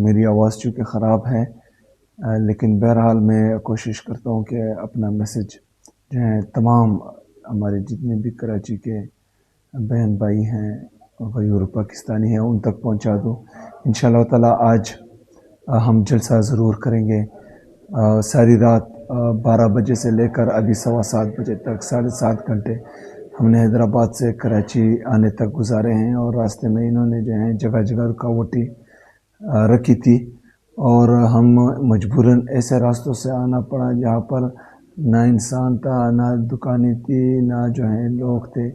میری آواز چونکہ خراب ہے، لیکن بہرحال میں کوشش کرتا ہوں کہ اپنا میسج جو ہے تمام ہمارے جتنے بھی کراچی کے بہن بھائی ہیں غیور پاکستانی ہیں ان تک پہنچا دوں۔ انشاءاللہ تعالی آج ہم جلسہ ضرور کریں گے۔ ساری رات 12 بجے سے لے کر ابھی 7:15 بجے تک 7.5 گھنٹے ہم نے حیدرآباد سے کراچی آنے تک گزارے ہیں، اور راستے میں انہوں نے جو ہے جگہ جگہ رکاوٹیں رکھی تھی، اور ہم مجبوراً ایسے راستوں سے آنا پڑا جہاں پر نہ انسان تھا، نہ دکانیں تھی، نہ جو ہے لوگ تھے،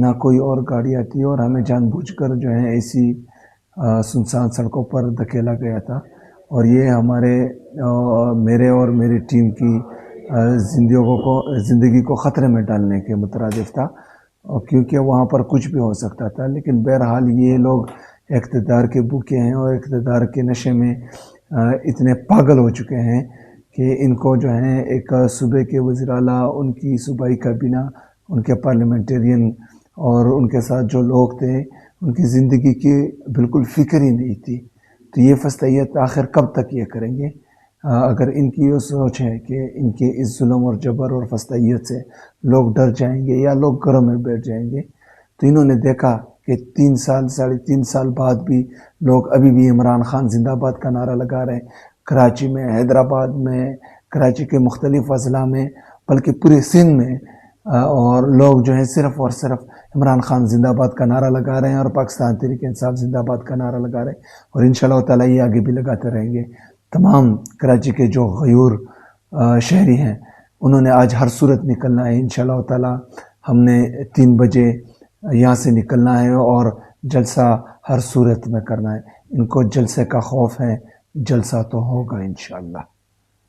نہ کوئی اور گاڑیاں تھی، اور ہمیں جان بوجھ کر جو ہے ایسی سنسان سڑکوں پر دھکیلا گیا تھا، اور یہ میرے اور میری ٹیم کی زندگی کو خطرے میں ڈالنے کے مترادف تھا، کیونکہ وہاں پر کچھ بھی ہو سکتا تھا۔ لیکن بہرحال یہ لوگ اقتدار کے بھوکے ہیں اور اقتدار کے نشے میں اتنے پاگل ہو چکے ہیں کہ ان کو جو ہے ایک صوبے کے وزیر اعلیٰ، ان کی صوبائی کابینہ، ان کے پارلیمنٹرین اور ان کے ساتھ جو لوگ تھے ان کی زندگی کی بالکل فکر ہی نہیں تھی۔ تو یہ فستیت آخر کب تک یہ کریں گے؟ اگر ان کی یہ سوچ ہے کہ ان کے اس ظلم اور جبر اور فستیت سے لوگ ڈر جائیں گے یا لوگ گھروں میں بیٹھ جائیں گے، تو انہوں نے دیکھا کہ 3 سال بعد بھی لوگ ابھی بھی عمران خان زندہ باد کا نعرہ لگا رہے ہیں، کراچی میں، حیدرآباد میں، کراچی کے مختلف اضلاع میں، بلکہ پورے سندھ میں، اور لوگ جو ہیں صرف اور صرف عمران خان زندہ باد کا نعرہ لگا رہے ہیں اور پاکستان تحریک انصاف زندہ باد کا نعرہ لگا رہے ہیں، اور انشاءاللہ تعالی یہ آگے بھی لگاتے رہیں گے۔ تمام کراچی کے جو غیور شہری ہیں انہوں نے آج ہر صورت نکلنا ہے۔ انشاءاللہ تعالی ہم نے 3 بجے یہاں سے نکلنا ہے اور جلسہ ہر صورت میں کرنا ہے۔ ان کو جلسے کا خوف ہے، جلسہ تو ہوگا انشاءاللہ۔